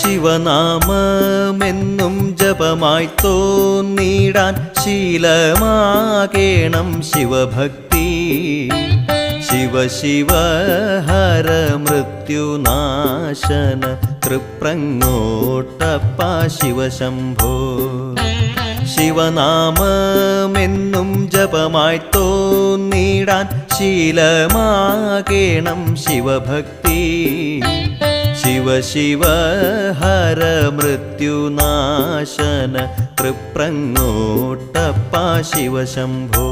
ശിവനാമമെന്നും ജപമായി തോന്നിടാൻ ശീലമാകേണം ശിവഭക്തി. Shiva Shiva Hara മൃത്യുനാശന തൃപ്രങ്ങോട്ടപ്പ Shiva Shambho. ശിവനാമമെന്നും ജപമായി തോന്നിടാൻ ശീലമാകേണം ശിവഭക്തി. Shiva Shiva Hara മൃത്യുനാശന തൃപ്രങ്ങോട്ടപ്പ Shiva Shambho.